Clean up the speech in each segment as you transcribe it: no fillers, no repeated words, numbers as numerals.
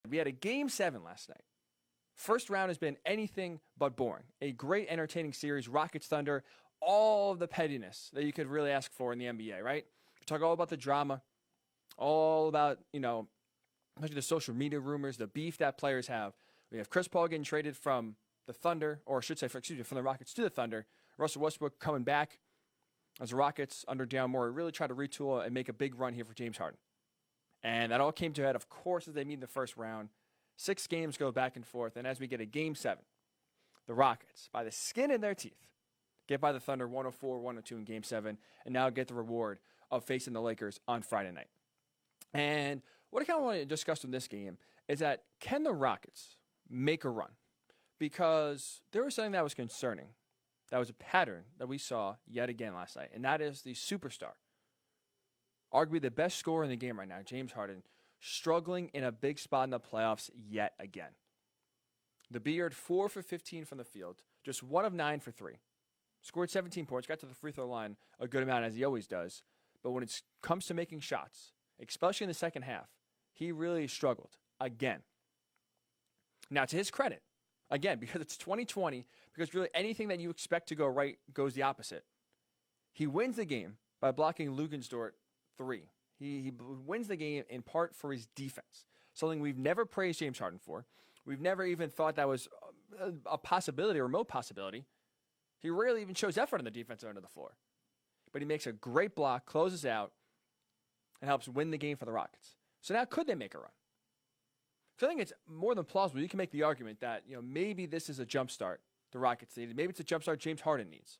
We had a Game 7 last night. First round has been anything but boring. A great entertaining series, Rockets Thunder, all of the pettiness that you could really ask for in the NBA, right? We talk all about the drama, all about, especially the social media rumors, the beef that players have. We have Chris Paul getting traded from the Thunder, or I should say, from the Rockets to the Thunder. Russell Westbrook coming back as the Rockets under Daryl Morey really try to retool and make a big run here for James Harden. And that all came to a head, of course, as they meet in the first round. 6 games go back and forth, and as we get a Game 7, the Rockets, by the skin in their teeth, get by the Thunder 104-102 in Game 7, and now get the reward of facing the Lakers on Friday night. And what I kind of want to discuss in this game is that can the Rockets make a run? Because there was something that was concerning. That was a pattern that we saw yet again last night, and that is the superstar, arguably the best scorer in the game right now, James Harden, struggling in a big spot in the playoffs yet again. The Beard, 4 for 15 from the field, just 1 of 9 for 3. Scored 17 points, got to the free throw line a good amount, as he always does. But when it comes to making shots, especially in the second half, he really struggled again. Now, to his credit, again, because it's 2020, because really anything that you expect to go right goes the opposite. He wins the game by blocking Lugensdort 3. He wins the game in part for his defense, something we've never praised James Harden for. We've never even thought that was a possibility, a remote possibility. He rarely even shows effort on the defensive end of the floor. But he makes a great block, closes out, and helps win the game for the Rockets. So now could they make a run? So I think it's more than plausible. You can make the argument that maybe this is a jump start the Rockets needed. Maybe it's a jump start James Harden needs.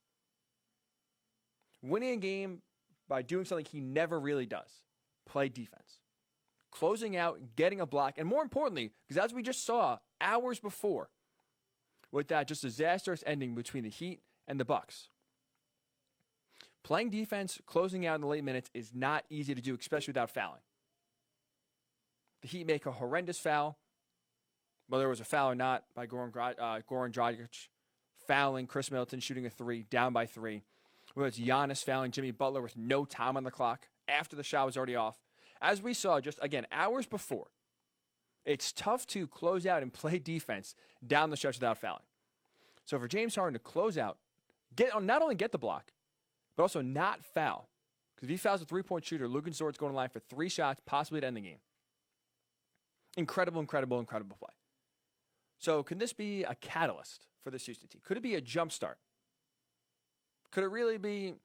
Winning a game by doing something he never really does. Play defense. Closing out, getting a block, and more importantly, because as we just saw hours before, with that just disastrous ending between the Heat and the Bucks. Playing defense, closing out in the late minutes is not easy to do, especially without fouling. The Heat make a horrendous foul, whether it was a foul or not, by Goran Dragic, fouling Chris Middleton, shooting a 3, down by 3. Whether it's Giannis fouling Jimmy Butler with no time on the clock, after the shot was already off. As we saw just, again, hours before, it's tough to close out and play defense down the stretch without fouling. So for James Harden to close out, not only get the block, but also not foul. Because if he fouls a 3-point shooter, Lugensdort's going to line for 3 shots, possibly to end the game. Incredible play. So can this be a catalyst for this Houston team? Could it be a jump start? Could it really be,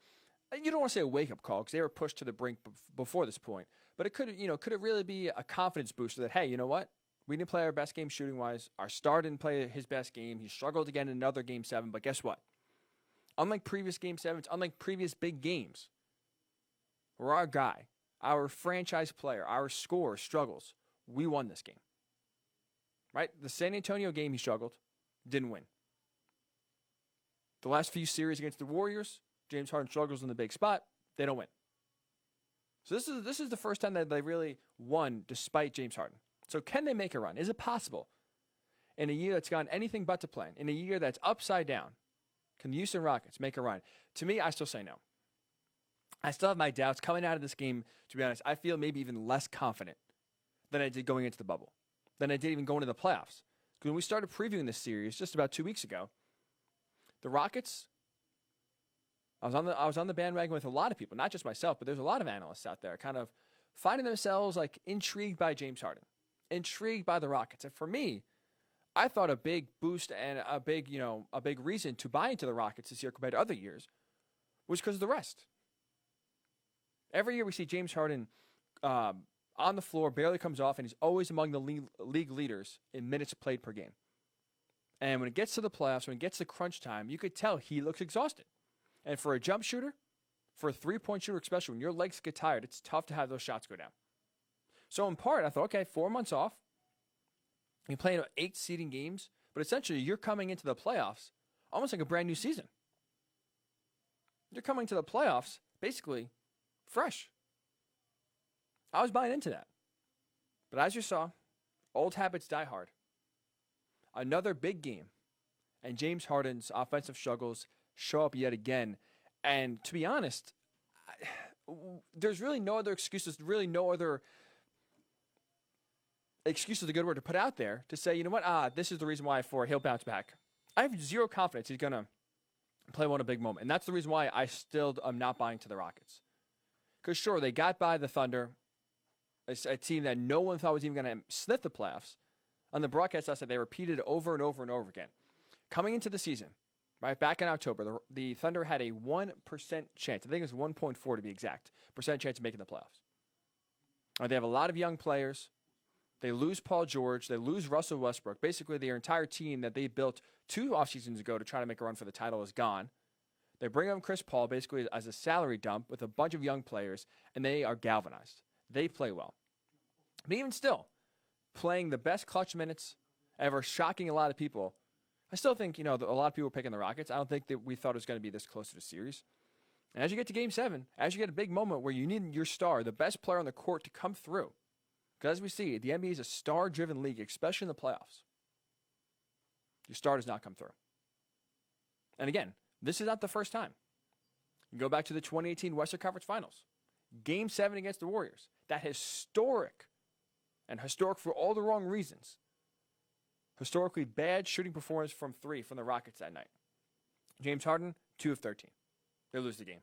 you don't want to say a wake-up call because they were pushed to the brink before this point, but could it really be a confidence booster that, hey, you know what? We didn't play our best game shooting-wise. Our star didn't play his best game. He struggled again in another Game 7, but guess what? Unlike previous Game 7s, unlike previous big games, where our guy, our franchise player, our scorer struggles, we won this game. Right? The San Antonio game, he struggled, didn't win. The last few series against the Warriors, James Harden struggles in the big spot, they don't win. So this is the first time that they really won despite James Harden. So can they make a run? Is it possible? In a year that's gone anything but to plan, in a year that's upside down, can the Houston Rockets make a run? To me, I still say no. I still have my doubts coming out of this game, to be honest. I feel maybe even less confident than I did going into the bubble, than I did even going into the playoffs. Because when we started previewing this series just about 2 weeks ago, the Rockets, I was on the bandwagon with a lot of people, not just myself, but there's a lot of analysts out there kind of finding themselves like intrigued by James Harden, intrigued by the Rockets. And for me, I thought a big boost and a big reason to buy into the Rockets this year compared to other years was because of the rest. Every year we see James Harden on the floor, barely comes off, and he's always among the league leaders in minutes played per game. And when it gets to the playoffs, when it gets to crunch time, you could tell he looks exhausted. And for a jump shooter, for a 3-point shooter, especially when your legs get tired, it's tough to have those shots go down. So in part, I thought, okay, 4 months off. You're playing 8 seeding games, but essentially you're coming into the playoffs almost like a brand new season. You're coming to the playoffs basically fresh. I was buying into that. But as you saw, old habits die hard. Another big game, and James Harden's offensive struggles show up yet again. And to be honest, there's really no other excuses, really no other excuse is a good word to put out there to say, you know what, this is the reason why he'll bounce back. I have zero confidence he's going to play one a big moment. And that's the reason why I still am not buying to the Rockets. Because sure, they got by the Thunder, a team that no one thought was even going to sniff the playoffs. On the broadcast last night, they repeated it over and over and over again. Coming into the season, right back in October, the Thunder had a 1% chance. I think it was 1.4 to be exact, percent chance of making the playoffs. They have a lot of young players. They lose Paul George. They lose Russell Westbrook. Basically, their entire team that they built 2 offseasons ago to try to make a run for the title is gone. They bring up Chris Paul basically as a salary dump with a bunch of young players, and they are galvanized. They play well. But even still, playing the best clutch minutes ever, shocking a lot of people. I still think, a lot of people are picking the Rockets. I don't think that we thought it was going to be this close to the series. And as you get to Game 7, as you get a big moment where you need your star, the best player on the court, to come through. Because as we see, the NBA is a star-driven league, especially in the playoffs. Your star does not come through. And again, this is not the first time. You go back to the 2018 Western Conference Finals. Game 7 against the Warriors. That historic, and historic for all the wrong reasons, historically bad shooting performance from 3 from the Rockets that night. James Harden, 2 of 13. They lose the game.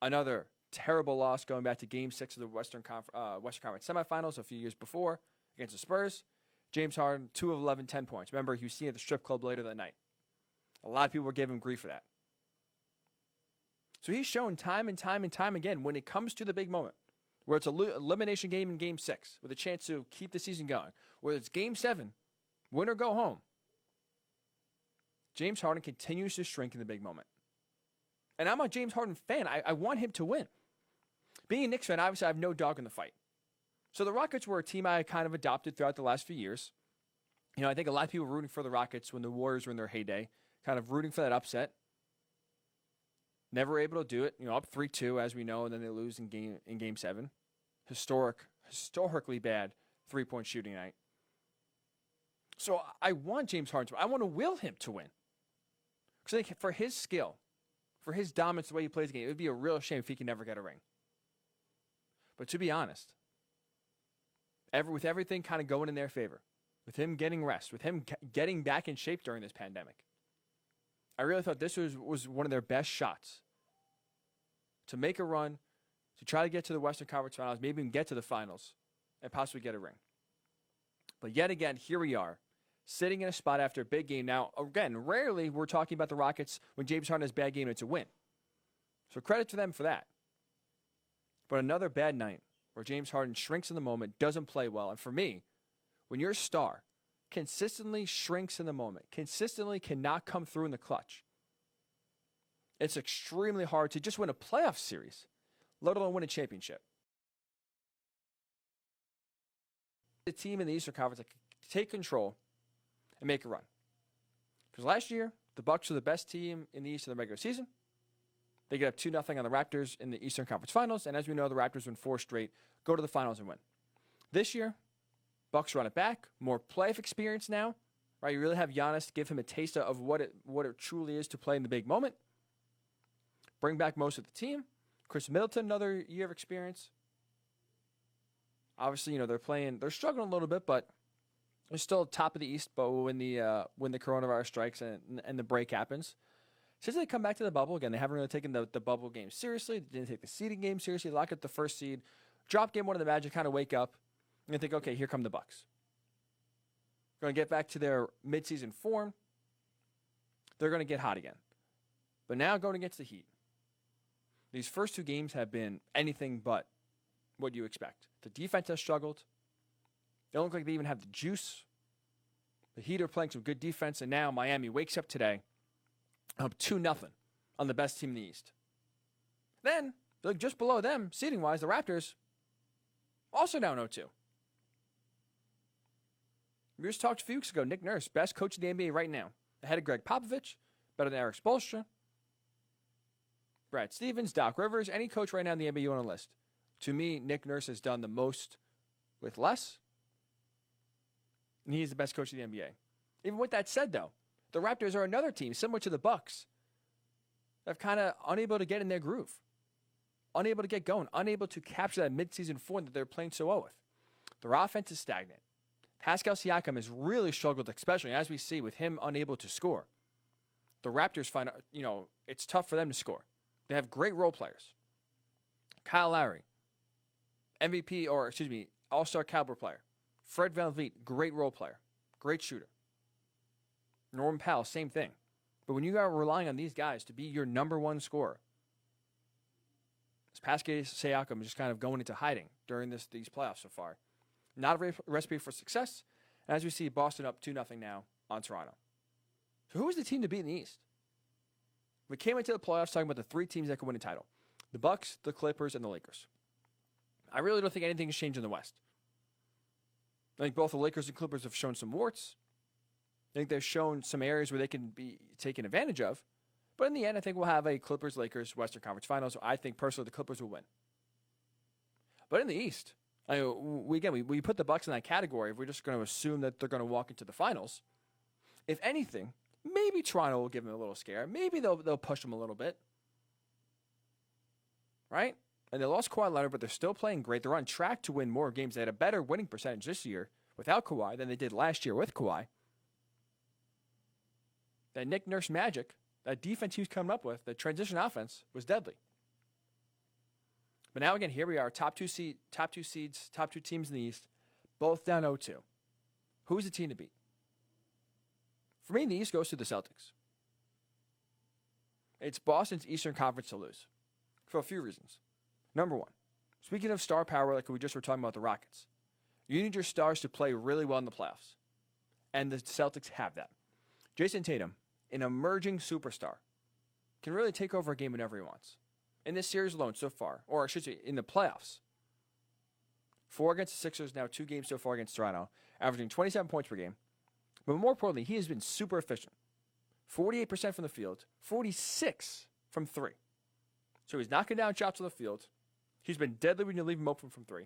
Another terrible loss going back to Game 6 of the Western Conference semifinals a few years before against the Spurs. James Harden, 2 of 11, 10 points. Remember, he was seen at the strip club later that night. A lot of people were giving him grief for that. So he's shown time and time and time again when it comes to the big moment, where it's an elimination game in Game 6 with a chance to keep the season going, whether it's Game 7, win or go home, James Harden continues to shrink in the big moment. And I'm a James Harden fan. I want him to win. Being a Knicks fan, obviously I have no dog in the fight. So the Rockets were a team I kind of adopted throughout the last few years. I think a lot of people were rooting for the Rockets when the Warriors were in their heyday, kind of rooting for that upset. Never able to do it, up 3-2 as we know, and then they lose in game 7. Historically bad 3-point shooting night. So I want James Harden to win. I want to will him to win. Because I think for his skill, for his dominance, the way he plays the game, it would be a real shame if he can never get a ring. But to be honest, with everything kind of going in their favor, with him getting rest, with him getting back in shape during this pandemic, I really thought this was one of their best shots to make a run, to try to get to the Western Conference Finals, maybe even get to the finals, and possibly get a ring. But yet again, here we are, sitting in a spot after a big game. Now, again, rarely we're talking about the Rockets when James Harden has a bad game and it's a win. So credit to them for that. But another bad night where James Harden shrinks in the moment, doesn't play well. And for me, when your star consistently shrinks in the moment, consistently cannot come through in the clutch, it's extremely hard to just win a playoff series, let alone win a championship. The team in the Eastern Conference that can take control and make a run. Because last year, the Bucks were the best team in the East in the regular season. They get up 2-0 on the Raptors in the Eastern Conference Finals, and as we know, the Raptors win 4 straight, go to the finals and win. This year, Bucks run it back, more playoff experience now, right? You really have Giannis to give him a taste of what it truly is to play in the big moment. Bring back most of the team. Chris Middleton, another year of experience. Obviously, they're struggling a little bit, but they're still top of the East. But when the coronavirus strikes and the break happens, since they come back to the bubble again, they haven't really taken the bubble game seriously. They didn't take the seeding game seriously. Lock up the first seed, drop game 1 of the Magic, kind of wake up and think, okay, here come the Bucks. Going to get back to their midseason form. They're going to get hot again. But now going against the Heat. These first 2 games have been anything but what you expect. The defense has struggled. They don't look like they even have the juice. The Heat are playing some good defense, and now Miami wakes up today up 2-0 on the best team in the East. Then, look just below them, seeding-wise, the Raptors, also down 0-2. We just talked a few weeks ago, Nick Nurse, best coach in the NBA right now. Ahead of Greg Popovich, better than Eric Spoelstra, Brad Stevens, Doc Rivers, any coach right now in the NBA you want to list. To me, Nick Nurse has done the most with less, and he's the best coach in the NBA. Even with that said, though, the Raptors are another team, similar to the Bucks, that have kind of unable to get in their groove, unable to get going, unable to capture that midseason form that they're playing so well with. Their offense is stagnant. Pascal Siakam has really struggled, especially as we see with him unable to score. The Raptors find, it's tough for them to score. They have great role players. Kyle Lowry, All-Star caliber player. Fred VanVleet, great role player, great shooter. Norman Powell, same thing. But when you are relying on these guys to be your number one scorer, Pascal Siakam is just kind of going into hiding during these playoffs so far. Not a recipe for success. And as we see, Boston up 2-0 now on Toronto. So who is the team to beat in the East? We came into the playoffs talking about the 3 teams that could win a title. The Bucks, the Clippers, and the Lakers. I really don't think anything has changed in the West. I think both the Lakers and Clippers have shown some warts. I think they've shown some areas where they can be taken advantage of. But in the end, I think we'll have a Clippers-Lakers Western Conference Finals. I think, personally, the Clippers will win. But in the East, we put the Bucks in that category if we're just going to assume that they're going to walk into the finals. If anything, maybe Toronto will give them a little scare. Maybe they'll push them a little bit. Right? And they lost Kawhi Leonard, but they're still playing great. They're on track to win more games. They had a better winning percentage this year without Kawhi than they did last year with Kawhi. That Nick Nurse magic, that defense he was coming up with, the transition offense, was deadly. But now again, here we are, top two teams in the East, both down 0-2. Who's the team to beat? For me, the East goes to the Celtics. It's Boston's Eastern Conference to lose for a few reasons. Number one, speaking of star power, like we just were talking about the Rockets, you need your stars to play really well in the playoffs. And the Celtics have that. Jason Tatum, an emerging superstar, can really take over a game whenever he wants. In this series alone so far, or I should say in the playoffs, 4 against the Sixers, now 2 games so far against Toronto, averaging 27 points per game. But more importantly, he has been super efficient. 48% from the field, 46% from 3. So he's knocking down shots on the field. He's been deadly when you leave him open from 3.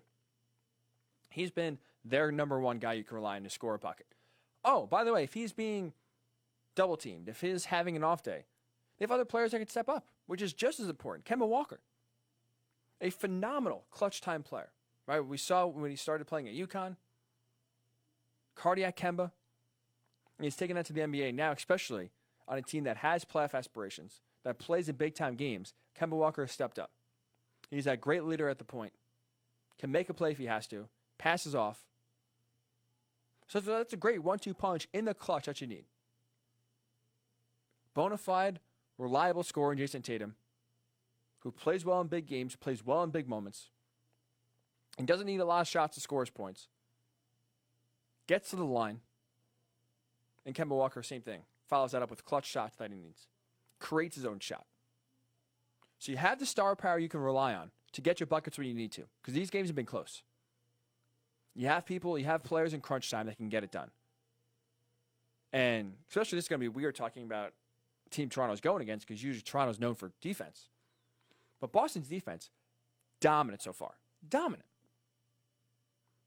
He's been their number one guy you can rely on to score a bucket. Oh, by the way, if he's being double teamed, if he's having an off day, they have other players that can step up, which is just as important. Kemba Walker, a phenomenal clutch time player. Right? We saw when he started playing at UConn, cardiac Kemba. And he's taken that to the NBA now, especially on a team that has playoff aspirations, that plays in big-time games. Kemba Walker has stepped up. He's that great leader at the point. Can make a play if he has to. Passes off. So that's a great 1-2 punch in the clutch that you need. Bonafide, reliable scorer in Jason Tatum, who plays well in big games, plays well in big moments, and doesn't need a lot of shots to score his points. Gets to the line. And Kemba Walker, same thing. Follows that up with clutch shots that he needs. Creates his own shot. So you have the star power you can rely on to get your buckets when you need to. Because these games have been close. You have players in crunch time that can get it done. And especially this is going to be weird talking about team Toronto's going against, because usually Toronto's known for defense. But Boston's defense, dominant so far. Dominant.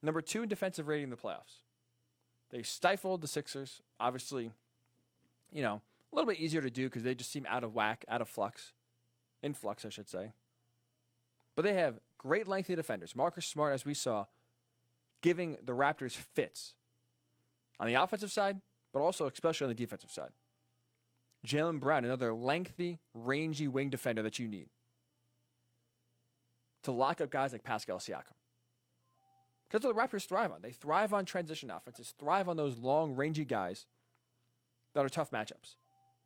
Number 2 in defensive rating in the playoffs. They stifled the Sixers. Obviously, a little bit easier to do because they just seem out of whack, out of flux. In flux, I should say. But they have great lengthy defenders. Marcus Smart, as we saw, giving the Raptors fits. On the offensive side, but also especially on the defensive side. Jaylen Brown, another lengthy, rangy wing defender that you need to lock up guys like Pascal Siakam. Because what the Raptors thrive on. They thrive on transition offenses, thrive on those long, rangy guys that are tough matchups.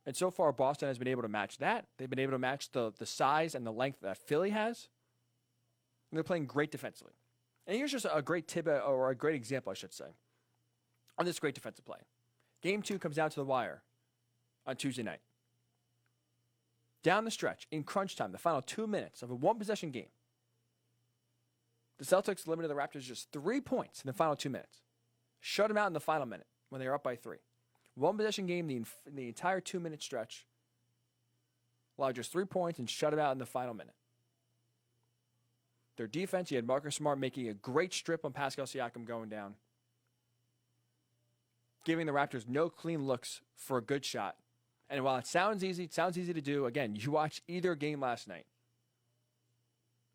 And so far, Boston has been able to match that. They've been able to match the size and the length that Philly has. And they're playing great defensively. And here's just a great tip, or a great example, I should say, on this great defensive play. Game 2 comes down to the wire on Tuesday night. Down the stretch, in crunch time, the final 2 minutes of a one-possession game, the Celtics limited the Raptors just 3 points in the final 2 minutes. Shut them out in the final minute when they were up by 3. One-possession game, the entire 2-minute stretch, allowed just 3 points and shut them out in the final minute. Their defense, you had Marcus Smart making a great strip on Pascal Siakam going down, giving the Raptors no clean looks for a good shot. And while it sounds easy to do. Again, you watch either game last night.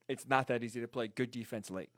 It's not that easy to play good defense late.